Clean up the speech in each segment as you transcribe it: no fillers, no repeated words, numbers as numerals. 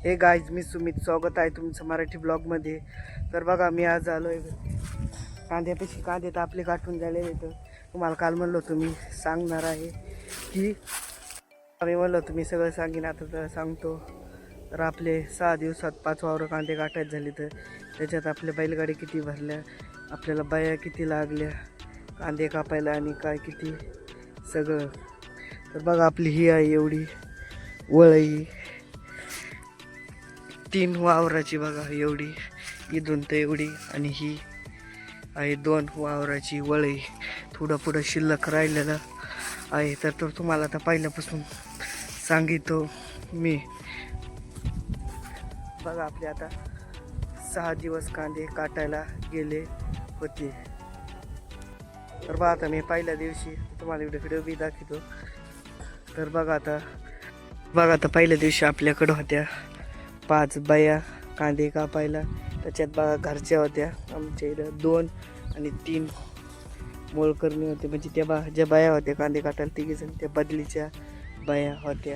हे गाईज, मी सुमित, स्वागत आहे तुमचं मराठी ब्लॉगमध्ये. तर बघा, मी आज आलो आहे कांद्यापेक्षा. कांदे तर आपले काटून झालेले. तर तुम्हाला काल म्हणलो होतो मी सांगणार आहे की आम्ही म्हणलो होतो मी सगळं सांगेन. आता तर सांगतो. तर आपले 6 दिवसात 5 वावर कांदे काटायचे झाले. तर त्याच्यात आपल्या बैलगाडी किती भरल्या, आपल्याला बाया किती लागल्या कांदे कापायला आणि काय किती सगळं. तर बघा, आपली ही आहे एवढी वळई 3 वावराची. बघा एवढी, इथून तर एवढी. आणि ही आहे 2 वावराची वळई. थोडं पुढं शिल्लक राहिलेलं आहे. तर तुम्हाला आता पहिल्यापासून सांगितो मी. बघा, आपले आता 6 दिवस कांदे काटायला गेले होते. तर बघा, आता मी पहिल्या दिवशी तुम्हाला व्हिडिओ बी दाखवतो. तर बघा आता पहिल्या दिवशी आपल्याकडं होत्या 5 बाया कांदे कापायला. त्याच्यात बघा घरच्या होत्या आमच्या इथं 2 आणि 3 मोलकरणी होते. म्हणजे त्या ज्या बाया होत्या कांदे काटायला 3 जण, त्या बदलीच्या बाया होत्या.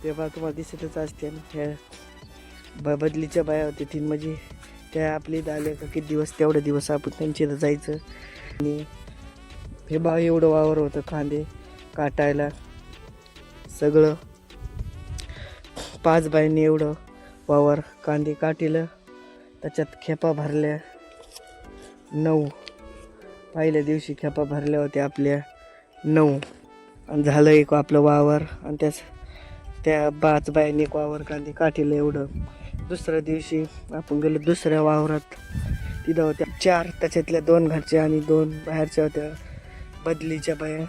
त्या बघा तुम्हाला दिसतच असते. ह्या बदलीच्या बाया होत्या 3. म्हणजे त्या आपल्या इथं आल्या का किती दिवस, तेवढे दिवस आपण त्यांच्या इथं जायचं. आणि हे बघा एवढं वावर होतं कांदे काटायला. सगळं 5 बायांनी एवढं वावर कांदे काटिलं. त्याच्यात खेपा भरल्या 9. पहिल्या दिवशी खेपा भरल्या होत्या आपल्या 9. आणि झालं एक आपलं वावर. आणि त्या 5 बायांनी एक वावर कांदे काटिलं एवढं. दुसऱ्या दिवशी आपण गेलो दुसऱ्या वावरात. तिथं होत्या 4. त्याच्यातल्या 2 घरच्या आणि 2 बाहेरच्या होत्या बदलीच्या बाया.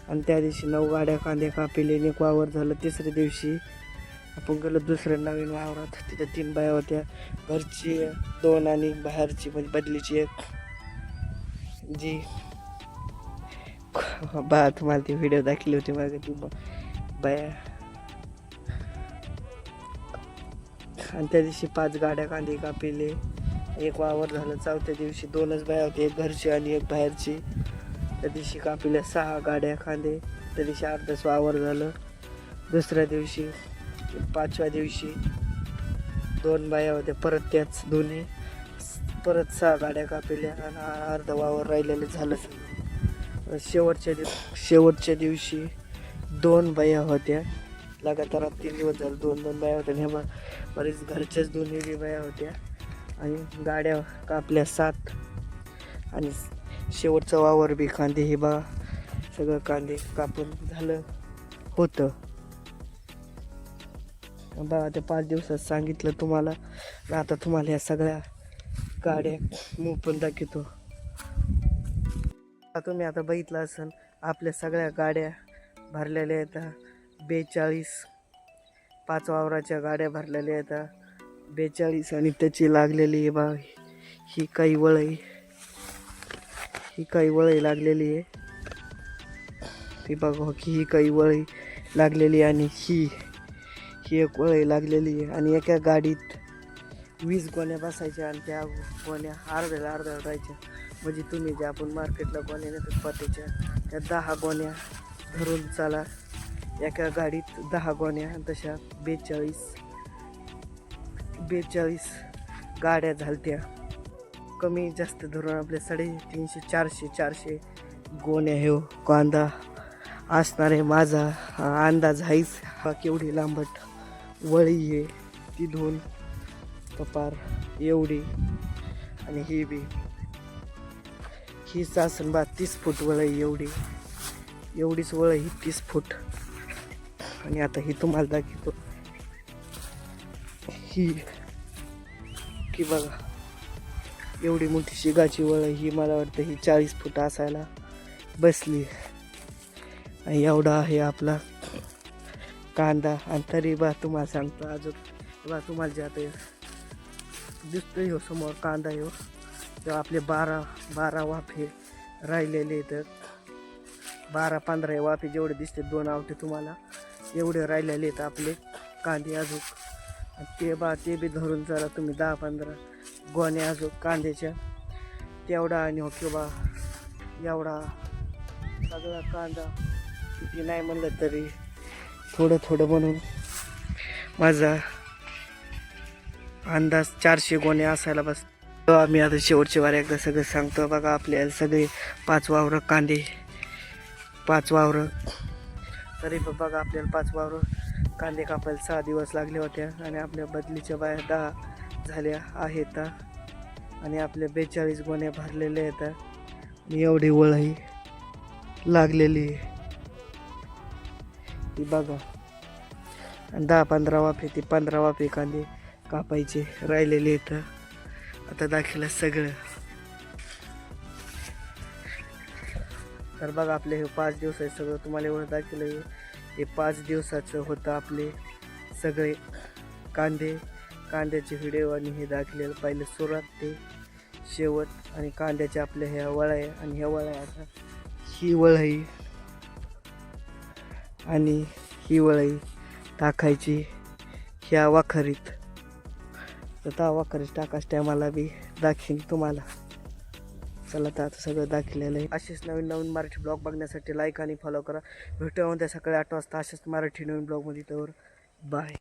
आणि त्या दिवशी 9 गाड्या कांदे कापिले आणि एक वावर झालं. तिसऱ्या दिवशी आपण गेलो दुसऱ्या नवीन वावरात. तिथं 3 बाया होत्या, घरची 2 आणि बाहेरची म्हणजे बदलीची 1. जी तुम्हाला ती व्हिडिओ दाखवली होती मागे, ती बाया. आणि त्या दिवशी 5 गाड्या कांदे कापिले, एक वावर झालं. चौथ्या दिवशी 2च बाया होती, एक घरची आणि एक बाहेरची. त्या दिवशी कापिल्या 6 गाड्या कांदे. त्या दिवशी अर्धच वावर झालं. दुसऱ्या दिवशी 5व्या दिवशी 2 बाया होत्या, परत त्याच दोन्ही परत 6 गाड्या कापिल्या आणि अर्ध वावर राहिलेले झालं. शेवटच्या दिवशी 2 बाया होत्या. लगातार 3 दिवस झाले 2 बाया होत्या. हे बरेच घरच्याच 2 बाया होत्या. आणि गाड्या कापल्या 7. आणि शेवटचा वावर बी कांदे हे बा सगळं कांदे कापून झालं होतं. बघा, त्या 5 दिवसात सांगितलं तुम्हाला. आता तुम्हाला या सगळ्या गाड्या पण दाखवतो. तुम्ही आता बघितलं असेल, आपल्या सगळ्या गाड्या भरलेल्या आहेत 42. 5 वावराच्या गाड्या भरलेल्या आहेत 42. आणि त्याची लागलेली आहे बा ही काही वळई लागलेली आहे. ती बघा की ही काही वळई लागलेली आहे. आणि ही एक वळई लागलेली आहे. आणि एका गाडीत 20 गोण्या बसायच्या. आणि त्या गोण्या अर्ध्या राहायच्या. म्हणजे तुम्ही जे आपण मार्केटला गोण्या नेतात पात्याच्या, त्या 10 गोण्या धरून चाला. एका गाडीत 10 गोण्या. तशा 42 गाड्या झालत्या. कमी जास्त धरून आपल्या 350 400 गोण्या हे कांदा असणार आहे. माझा अंदाज आहेच. हा केवढी लांबट वळी आहे, ती धुवून कपार एवढी. आणि ही सासन 30 फूट वळई एवढीच वळई ही 30 फूट. आणि आता ही तुम्हाला दाखवतो. की बघा एवढी मोठी शिगाची वळई. ही मला वाटतं ही 40 फूट असायला बसली. आणि एवढा आहे आपला कांदा. आणि तरी तुम्हाला सांगतो अजून तुम्हाला जे आता दिसतोय हो समोर कांदा हो, तेव्हा आपले 12 वाफे राहिलेले आहेत. 12-15 वाफे जेवढे दिसते, 2 आवटे तुम्हाला एवढे राहिलेले आहेत आपले कांदे अजून. ते बी धरून जरा तुम्ही 10-15 गोण्या अजून कांद्याच्या तेवढा. आणि हो किंवा एवढा सगळा कांदा किती नाही म्हणलं तरी थोडं म्हणून माझा अंदाज 400 गोणे असायला बस. आम्ही आता शेवटची वार एकदा सगळं सांगतो. बघा आपल्याला सगळे 5 वावरं कांदे, 5 वावरं, तरी पण बघा आपल्याला 5 वावरं कांदे कापायला 6 दिवस लागले होत्या. आणि आपल्या बदलीच्या बाया 10 झाल्या आहेत आणि आपल्या 42 गोण्या भरलेल्या आहेत आणि एवढी वळही लागलेली आहे ती बघा. आणि 10-15 वाफे ते 15 वाफे कांदे कापायचे राहिलेले आहेत. आता दाखवलं सगळं. तर बघा आपले हे 5 दिवस आहे सगळं तुम्हाला एवढं दाखवलं. हे 5 दिवसाचं होतं आपले सगळे कांद्याचे व्हिडिओ आणि हे दाखवलेलं पाहिलं सुरुवात ते शेवट. आणि कांद्याच्या आपल्या ह्या वळ्या आणि ह्या वळ्या आता ही वळई आणि ही वळई टाकायची ह्या वाखरीत. तर वाखरीत टाकायच्या टायमाला बी दाखवीन तुम्हाला. चला तर आता सगळं दाखवलेलं आहे. असेच नवीन नवीन मराठी ब्लॉग बघण्यासाठी लाईक आणि फॉलो करा. भेटूया उद्या सकाळी 8 वाजता असेच मराठी नवीन ब्लॉगमध्ये. तर बाय.